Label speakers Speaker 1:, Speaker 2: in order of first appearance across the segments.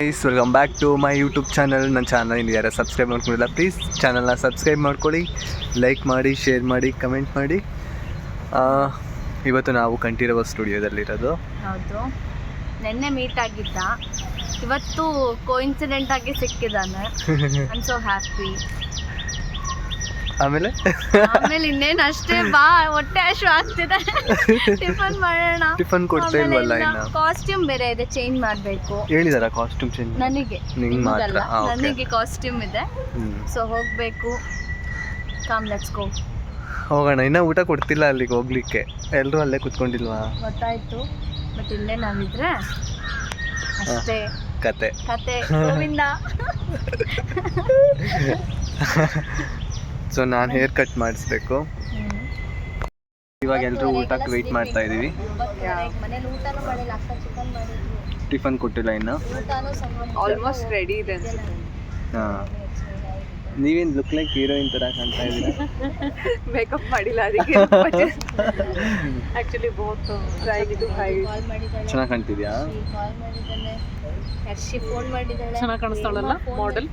Speaker 1: Please welcome back to my YouTube channel. ನನ್ನ channel ಯಾರು subscribe ಮಾಡ್ಕೊಂಡಿಲ್ಲ ಪ್ಲೀಸ್ ಚಾನಲ್ನ ಸಬ್ಸ್ಕ್ರೈಬ್ ಮಾಡ್ಕೊಳ್ಳಿ, ಲೈಕ್ ಮಾಡಿ, ಶೇರ್ ಮಾಡಿ, ಕಮೆಂಟ್ ಮಾಡಿ. ಇವತ್ತು ನಾವು ಕಂಠೀರವ ಸ್ಟುಡಿಯೋದಲ್ಲಿರೋದು.
Speaker 2: ಹೌದು, ನೆನ್ನೆ ಮೀಟ್ ಆಗಿದ್ದ, ಇವತ್ತು ಕೋಇನ್ಸಿಡೆಂಟ್ ಆಗಿ ಸಿಕ್ಕಿದ್ದಾನೆ. I am so happy.
Speaker 1: ಆಮೇಲೆ
Speaker 2: ಇನ್ನೇನು ಅಷ್ಟೇ, ಬಾ ಹೊಟ್ಟೆ ಹಶು ಆಗ್ತಿದೆ, ಟಿಫನ್ ಮಾಡೋಣ.
Speaker 1: ಟಿಫನ್ ಕೊಡ್ತಾ ಇಲ್ವಲ್ಲ ಇನ್ನು.
Speaker 2: ಕಾಸ್ಟ್ಯೂಮ್ ಬೇರೆ ಇದೆ, ಚೇಂಜ್ ಮಾಡಬೇಕು.
Speaker 1: ಹೇಳಿದಾರ ಕಾಸ್ಟ್ಯೂಮ್ ಚೇಂಜ್?
Speaker 2: ನನಗೆ
Speaker 1: ಮಾತ್ರ
Speaker 2: ನನಗೆ ಕಾಸ್ಟ್ಯೂಮ್ ಇದೆ, ಸೊ ಹೋಗಬೇಕು. Come let's go.
Speaker 1: ಹೋಗೋಣ. ಇನ್ನೂ ಊಟ ಕೊಡ್ತಿಲ್ಲ ಅಲ್ಲಿಗೆ ಹೋಗ್ಲಿಕ್ಕೆ, ಎಲ್ಲರೂ ಅಲ್ಲೇ ಕುತ್ಕೊಂಡಿಲ್ವಾ?
Speaker 2: ಗೊತ್ತಾಯ್ತು, ಬಟ್ ಇಲ್ಲೇ ನಾವಿದ್ರೆ ಅಷ್ಟೇ
Speaker 1: ಕತೆ
Speaker 2: ಗೋವಿಂದ.
Speaker 1: ಸೊ ನಾನು ಹೇರ್ ಕಟ್ ಮಾಡಿಸ್ಬೇಕು. ಇವಾಗ ಎಲ್ಲರೂ ಊಟಕ್ಕೆ ವೆಯ್ಟ್ ಮಾಡ್ತಾ ಇದ್ದೀವಿ. ಟಿಫನ್ ಕೊಟ್ಟಿಲ್ಲ ಇನ್ನು.
Speaker 2: ಆಲ್ಮೋಸ್ಟ್ ರೆಡಿ ಇದೆ.
Speaker 1: ಹಾಂ, ನೀವೇನು ಲುಕ್ ಲೈಕ್ ಹೀರೋಯಿನ್ ಥರ ಕಾಣ್ತಾ ಇದ್ದೀರಾ.
Speaker 2: ಮೇಕಪ್ ಮಾಡಿಲ್ಲ ಅದಕ್ಕೆ. ಆ್ಯಕ್ಚುಲಿ ಬಹುತ್
Speaker 1: ಚೆನ್ನಾಗಿ ಕಾಣ್ತಿದ್ಯಾ?
Speaker 2: ಚೆನ್ನಾಗಿ ಕಾಣಿಸ್ತಾಳಲ್ಲ ಮಾಡೆಲ್.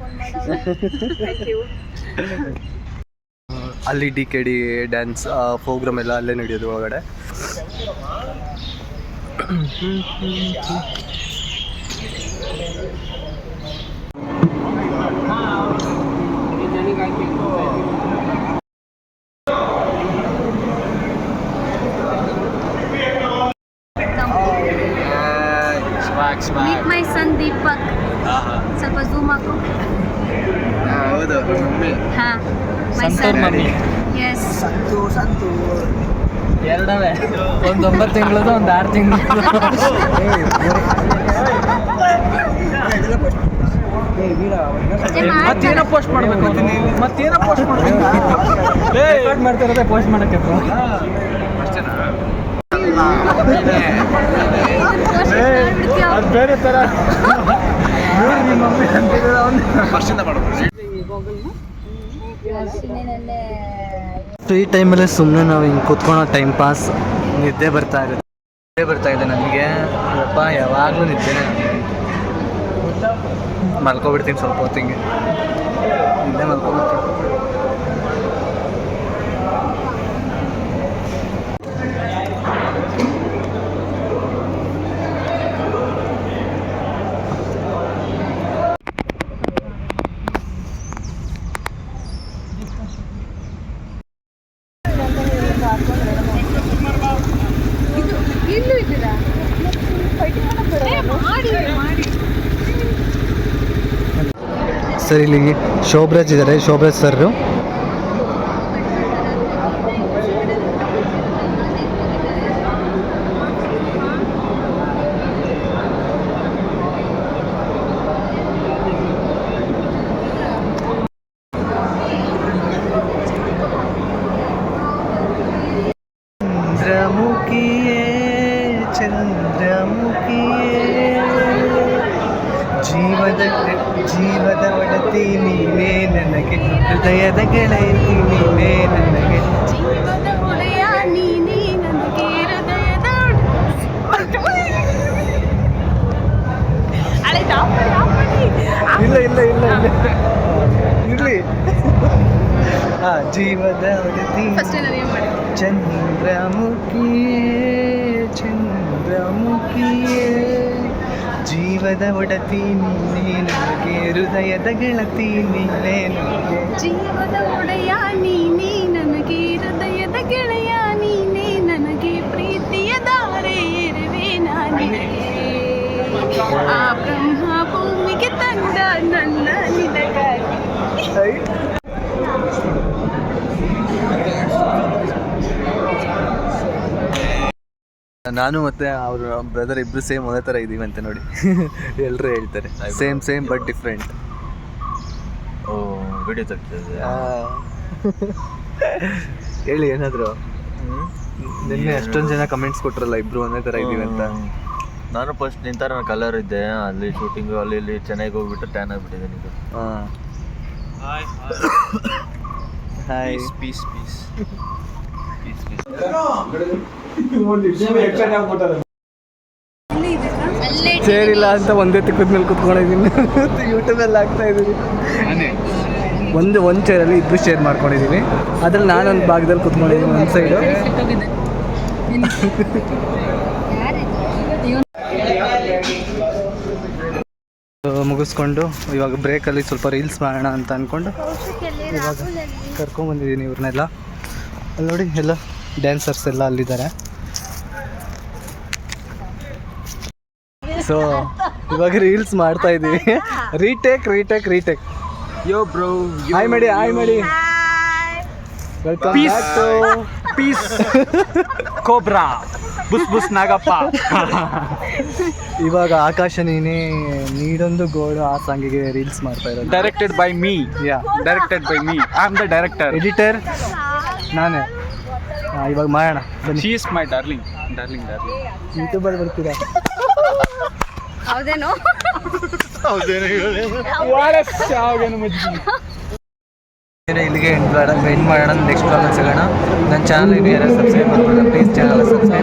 Speaker 1: ಅಲ್ಲಿ DKD ಡ್ಯಾನ್ಸ್ ಪ್ರೋಗ್ರಾಮ್ ಎಲ್ಲ ಅಲ್ಲೇ ನಡೆಯೋದು ಒಳಗಡೆ.
Speaker 2: Meet my son Deepak. ಸ್ವಲ್ಪ ಝೂಮ್ ಹಾಕು.
Speaker 1: ಹೌದು,
Speaker 2: ಹಾಂ, ಮೈ ಸನ್. ಎಸ್,
Speaker 3: ಸಂತು ಎರಡವೇ, ಒಂದು 9 ತಿಂಗಳದು, ಒಂದು 6 ತಿಂಗಳು. ಮತ್ತೇನೋ ಪೋಸ್ಟ್ ಮಾಡಬೇಕು, ಮತ್ತೇನೋ ಪೋಸ್ಟ್ ಮಾಡಬೇಕು, ಮಾಡ್ತಿರೋದೇ ಪೋಸ್ಟ್ ಮಾಡೋಕ್ಕೆ. ಅದು ಬೇರೆ ಥರ.
Speaker 1: ಫ್ರೀ ಟೈಮಲ್ಲಿ ಸುಮ್ಮನೆ ನಾವು ಹಿಂಗೆ ಕೂತ್ಕೊಳ್ಳೋ ಟೈಮ್ ಪಾಸ್. ನಿದ್ದೆ ಬರ್ತಾ ಇದೆ ನನಗೆ. ಅಪ್ಪ ಯಾವಾಗಲೂ ನಿದ್ದೆನೇ. ಮಲ್ಕೊಬಿಡ್ತೀನಿ ಸ್ವಲ್ಪ ಹೊತ್ತಿಗೆ, ನಿದ್ದೆ ಮಲ್ಕೊಬಿಡ್ತೀನಿ. ಸರ್, ಇಲ್ಲಿ ಶೋಭರಾಜ್ ಇದ್ದಾರೆ, ಶೋಭರಾಜ್ ಸರ್ರು. ಚಂದ್ರಮುಖಿಯೇ ಜೀವದ ಒಡತಿ ನೀನೇ ನನಗೆ, ಹೃದಯದ ಗೆಳತಿ ನೀನೇ ನನಗೆ,
Speaker 2: ಜೀವದ ಒಡೆಯ ನೀನೇ ನನಗೆ, ಹೃದಯದ
Speaker 1: ಇಲ್ಲ ಇರ್ಲಿ. ಜೀವದ ಒಡತಿ ಚಂದ್ರಮುಖಿಯೇ, ಜೀವದ ಒಡತಿ ನೀನೇ ನನಗೆ, ಹೃದಯದ ಗೆಳತಿ ನೀನೇ ನನಗೆ,
Speaker 2: ಜೀವದ ಒಡೆಯ ನೀನೇ ನನಗೆ, ಹೃದಯದ ಗೆಳೆಯ ನೀನೇ ನನಗೆ, ಪ್ರೀತಿಯ ದಾರೆ ಇರುವೆ ನಾನಿಗೆ, ಆ ಬ್ರಹ್ಮ ಭೂಮಿಗೆ ತಂದ ನನ್ನ ನಿನಗಾಗಿ.
Speaker 1: ನಾನು ಮತ್ತೆ ಅವ್ರ ಬ್ರದರ್ ಇಬ್ರು ಸೇಮ್ ಒಂದೇ ಥರ ಇದ್ದೀವಂತೆ ನೋಡಿ. ಎಲ್ಲರೂ ಹೇಳ್ತಾರೆ ಸೇಮ್ ಬಟ್ ಡಿಫ್ರೆಂಟ್.
Speaker 3: ವಿಡಿಯೋ ತೆಗ್ತಿದೆ.
Speaker 1: ಹೇಳಿ ಏನಾದರೂ. ನಿನ್ನೆ ಅಷ್ಟೊಂದು ಜನ ಕಮೆಂಟ್ಸ್ ಕೊಟ್ರಲ್ಲ, ಇಬ್ರು ಒಂದೇ ಥರ ಇದ್ದೀವಿ ಅಂತ.
Speaker 3: ನಾನು ಫಸ್ಟ್ ನಿಂತರ ಕಲರ್ ಇದ್ದೆ, ಅಲ್ಲಿ ಶೂಟಿಂಗು ಅಲ್ಲಿ ಇಲ್ಲಿ ಚೆನ್ನಾಗಿ ಹೋಗ್ಬಿಟ್ಟು ಟ್ಯಾನ್ ಆಗಿಬಿಟ್ಟಿದೆ ಈಗ.
Speaker 1: ಹಾಯ್,
Speaker 3: ಪೀಸ್
Speaker 2: ಅಲ್ಲೇ
Speaker 1: ಚೇರ್ ಇಲ್ಲ ಅಂತ ಒಂದೇ ತಿಕ್ಕದ ಮೇಲೆ ಕುತ್ಕೊಂಡಿದ್ದೀನಿ. ಯೂಟ್ಯೂಬಲ್ಲಿ ಹಾಕ್ತಾ ಇದ್ದೀನಿ. ಒಂದು ಚೇರಲ್ಲಿ ಇಬ್ಬರು ಶೇರ್ ಮಾಡ್ಕೊಂಡಿದ್ದೀವಿ. ಅದ್ರಲ್ಲಿ ನಾನೊಂದು ಭಾಗದಲ್ಲಿ ಕುತ್ಕೊಂಡಿದ್ದೀನಿ ಒಂದು ಸೈಡು. ಮುಗಿಸ್ಕೊಂಡು ಇವಾಗ ಬ್ರೇಕಲ್ಲಿ ಸ್ವಲ್ಪ ರೀಲ್ಸ್ ಮಾಡೋಣ ಅಂತ ಅಂದ್ಕೊಂಡು ಇವಾಗ ಕರ್ಕೊಂಬಂದಿದ್ದೀನಿ ಇವ್ರನ್ನೆಲ್ಲ. ಅಲ್ಲಿ ನೋಡಿ ಎಲ್ಲ ಡ್ಯಾನ್ಸರ್ಸ್ ಎಲ್ಲ ಅಲ್ಲಿದ್ದಾರೆ. ಸೊ ಇವಾಗ ರೀಲ್ಸ್ ಮಾಡ್ತಾ ಇದ್ದೀವಿ. ರೀಟೇಕ್
Speaker 4: ಯೋ ಬ್ರೋ,
Speaker 1: ಹಾಯ್ ಮಾಡಿ welcome back to
Speaker 4: peace cobra ಬುಸ್ ನಾಗಪ್ಪ.
Speaker 1: ಇವಾಗ ಆಕಾಶ ನೀಡೊಂದು ಗೋಡು ಆ ಸಾಂಗಿಗೆ ರೀಲ್ಸ್ ಮಾಡ್ತಾ ಇರೋದು.
Speaker 4: Directed by me.
Speaker 1: Yeah,
Speaker 4: I am the director.
Speaker 1: Editor ನಾನೇ. ಇವಾಗ ಮಾಡೋಣ ಬನ್ನಿ.
Speaker 4: She is my darling.
Speaker 1: ಯೂಟ್ಯೂಬಲ್ಲಿ ಬರ್ತೀರಾ?
Speaker 2: ಹೌದೇನೋ?
Speaker 1: ಇಲ್ಲಿಗೆ ಎಂಡ್ ಮಾಡೋಣ. ನೆಕ್ಸ್ಟ್ ಬ್ಲಾಗ್ ಸಿಗೋಣ. ನನ್ನ ಚಾನಲ್ ಯಾರು ಸಬ್ಸ್ಕ್ರೈಬ್ ಮಾಡ್ಕೊಳ್ಳಿ ಪ್ಲೀಸ್. Channel subscribe